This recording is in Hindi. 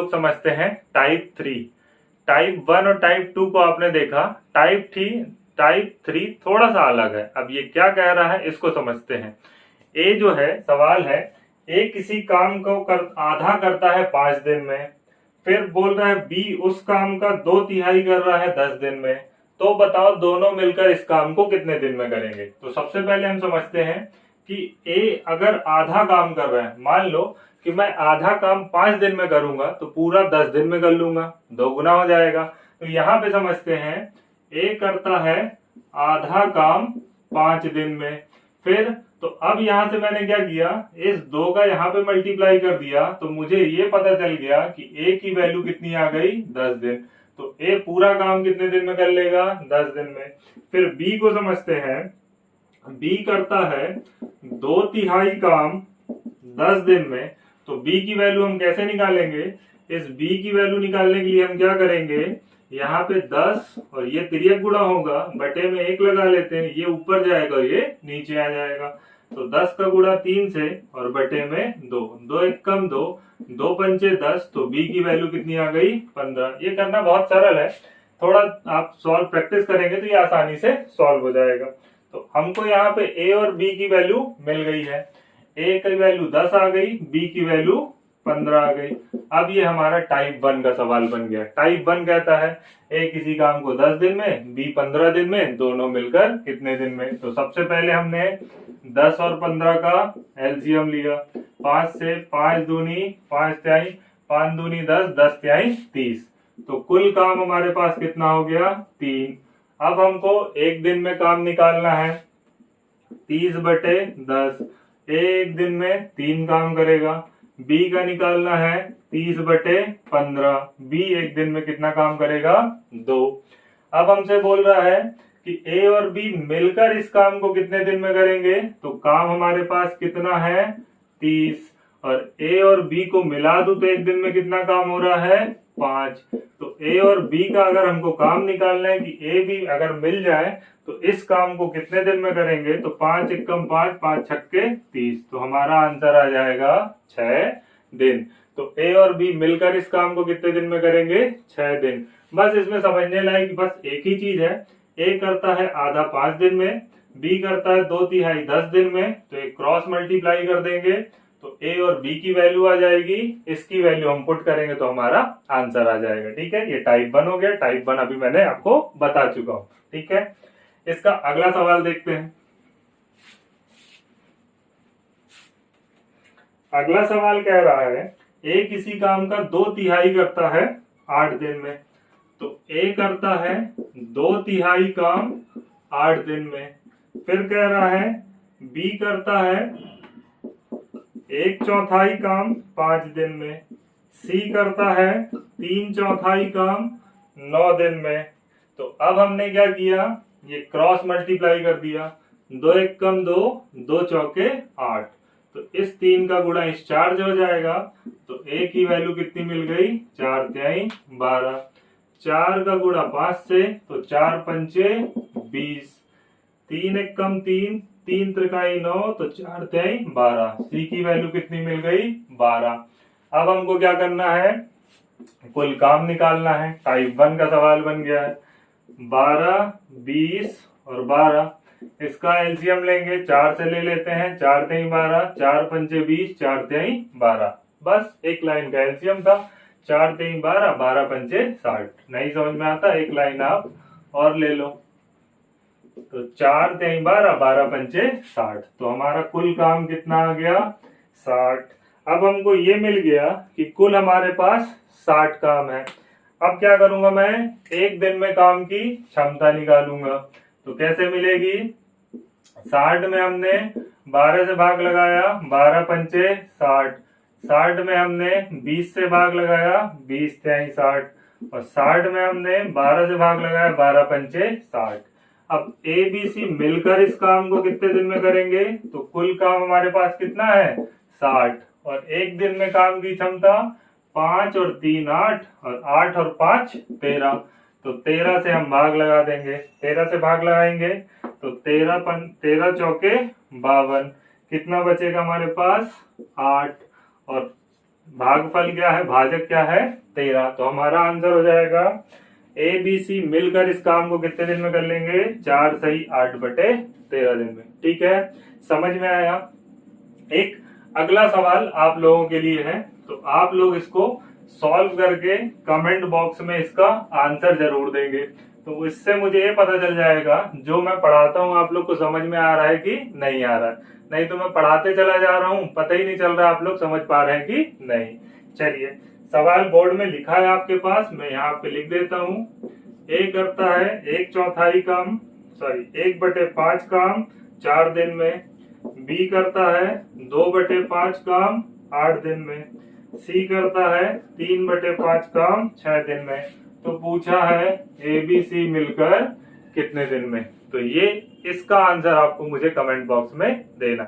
लोग समझते हैं टाइप 3। टाइप 1 और टाइप 2 को आपने देखा, टाइप 3 थोड़ा सा अलग है। अब ये क्या कह रहा है इसको समझते हैं। ए जो है सवाल है, ए किसी काम को आधा करता है 5 दिन में, फिर बोल रहा है बी उस काम का 2/3 कर रहा है 10 दिन में। तो बताओ दोनों मिलकर इस काम को कितने दिन में करेंगे। तो सबसे पहले हम समझते हैं कि ए अगर आधा काम कर रहा है, मान लो कि मैं आधा काम 5 दिन में करूंगा तो पूरा 10 दिन में कर लूंगा, 2 गुना हो जाएगा। तो यहाँ पे समझते हैं ए करता है आधा काम 5 दिन में, फिर तो अब यहां से मैंने क्या किया, इस 2 का यहाँ पे मल्टीप्लाई कर दिया तो मुझे ये पता चल गया कि ए की वैल्यू कितनी आ गई 10 दिन। तो ए पूरा काम कितने दिन में कर लेगा 10 दिन में। फिर बी को समझते हैं, बी करता है 2/3 काम 10 दिन में। तो बी की वैल्यू हम कैसे निकालेंगे, इस बी की वैल्यू निकालने के लिए हम क्या करेंगे, यहाँ पे 10 और ये तिर्यक गुणा होगा, बटे में 1 लगा लेते हैं, ये ऊपर जाएगा और ये नीचे आ जाएगा। तो 10 का गुणा 3 से और बटे में 2, 2 1 कम 2, 2 पंचे 10। तो बी की वैल्यू कितनी आ गई 15। ये करना बहुत सरल है, थोड़ा आप सॉल्व प्रैक्टिस करेंगे तो ये आसानी से सॉल्व हो जाएगा। तो हमको यहाँ पे ए और बी की वैल्यू मिल गई है। ए की वैल्यू 10 आ गई, बी की वैल्यू 15 आ गई। अब ये हमारा टाइप 1 का सवाल बन गया। टाइप 1 कहता है ए किसी काम को 10 दिन में, बी 15 दिन में, दोनों मिलकर कितने दिन में। तो सबसे पहले हमने 10 और 15 का एलसीएम लिया, 5 से 5 दूनी 5 तिहाई, 5 दूनी 10, 10 तिहाई 30। तो कुल काम हमारे पास कितना हो गया 3। अब हमको एक दिन में काम निकालना है, 30 बटे 10, एक दिन में 3 काम करेगा। बी का निकालना है 30 बटे 15, बी एक दिन में कितना काम करेगा 2। अब हमसे बोल रहा है कि ए और बी मिलकर इस काम को कितने दिन में करेंगे। तो काम हमारे पास कितना है 30, और ए और बी को मिला दूं तो एक दिन में कितना काम हो रहा है 5। तो ए और बी का अगर हमको काम निकालना है कि ए बी अगर मिल जाए तो इस काम को कितने दिन में करेंगे। तो 5 एकम 5, 5 छक्के 30। तो हमारा आंसर आ जाएगा 6 दिन। तो ए और बी मिलकर इस काम को कितने दिन में करेंगे 6 दिन। बस इसमें समझने लायक बस एक ही चीज है, ए करता है आधा 5 दिन में, बी करता है 2/3 10 दिन में। तो एक क्रॉस मल्टीप्लाई कर देंगे तो ए और बी की वैल्यू आ जाएगी, इसकी वैल्यू हम पुट करेंगे तो हमारा आंसर आ जाएगा। ठीक है, ये टाइप 1 हो गया। टाइप 1 अभी मैंने आपको बता चुका हूं। ठीक है, इसका अगला सवाल देखते हैं। अगला सवाल कह रहा है ए किसी काम का 2/3 करता है 8 दिन में। तो ए करता है 2/3 काम 8 दिन में। फिर कह रहा है बी करता है 1/4 काम 5 दिन में, सी करता है 3/4 काम 9 दिन में। तो अब हमने क्या किया, ये क्रॉस मल्टीप्लाई कर दिया, 2 1 कम 2, 2 चौके 8। तो इस 3 का गुणा इस 4 से हो जाएगा। तो ए की वैल्यू कितनी मिल गई 4 तिहाई 12। 4 का गुणा 5 से तो 4 पंचे 20, 3 1 कम 3, 3 त्रिकाई 9, तो 4 तिहाई 12। सी की वैल्यू कितनी मिल गई 12। अब हमको क्या करना है, कुल काम निकालना है। टाइप 1 का सवाल बन गया है। 12, 20 और 12, इसका एलसीएम लेंगे, 4 से ले लेते हैं, 4 तिहाई 12, 4 पंचे 20, 4 तिहाई 12। बस एक लाइन का एलसीएम था, 4 तिहाई 12, 12 पंचे 60। नहीं समझ में आता, एक लाइन आप और ले लो। तो 4 तिहाई 12, 12 पंचे 60। तो हमारा कुल काम कितना आ गया 60। अब हमको ये मिल गया कि कुल हमारे पास 60 काम है। अब क्या करूंगा, मैं एक दिन में काम की क्षमता निकालूंगा। तो कैसे मिलेगी, 60 में हमने 12 से भाग लगाया, 12 पंचे 60। 60 में हमने 20 से भाग लगाया, 20 तिहाई 60। और 60 में हमने 12 से भाग लगाया, 12 पंचे 60। अब ए बी सी मिलकर इस काम को कितने दिन में करेंगे। तो कुल काम हमारे पास कितना है 60, और एक दिन में काम की क्षमता 5 और 3 8, और 8 और 5 13। तो 13 से हम भाग लगा देंगे, 13 से भाग लगाएंगे तो 13 चौके 52। कितना बचेगा हमारे पास 8, और भागफल क्या है, भाजक क्या है 13। तो हमारा आंसर हो जाएगा ए बी सी मिलकर इस काम को कितने दिन में कर लेंगे, 4 सही 8/13 दिन में। ठीक है, समझ में आया। एक अगला सवाल आप लोगों के लिए है, तो आप लोग इसको सॉल्व करके कमेंट बॉक्स में इसका आंसर जरूर देंगे। तो इससे मुझे ये पता चल जाएगा जो मैं पढ़ाता हूँ आप लोग को समझ में आ रहा है कि नहीं आ रहा है। नहीं तो मैं पढ़ाते चला जा रहा हूँ, पता ही नहीं चल रहा आप लोग समझ पा रहे हैं कि नहीं। चलिए, सवाल बोर्ड में लिखा है आपके पास, मैं यहाँ पे लिख देता हूँ। ए करता है 1/4 काम, सॉरी 1/5 काम 4 दिन में। बी करता है 2/5 काम 8 दिन में। सी करता है 3/5 काम 6 दिन में। तो पूछा है ए बी सी मिलकर कितने दिन में। तो ये इसका आंसर आपको मुझे कमेंट बॉक्स में देना।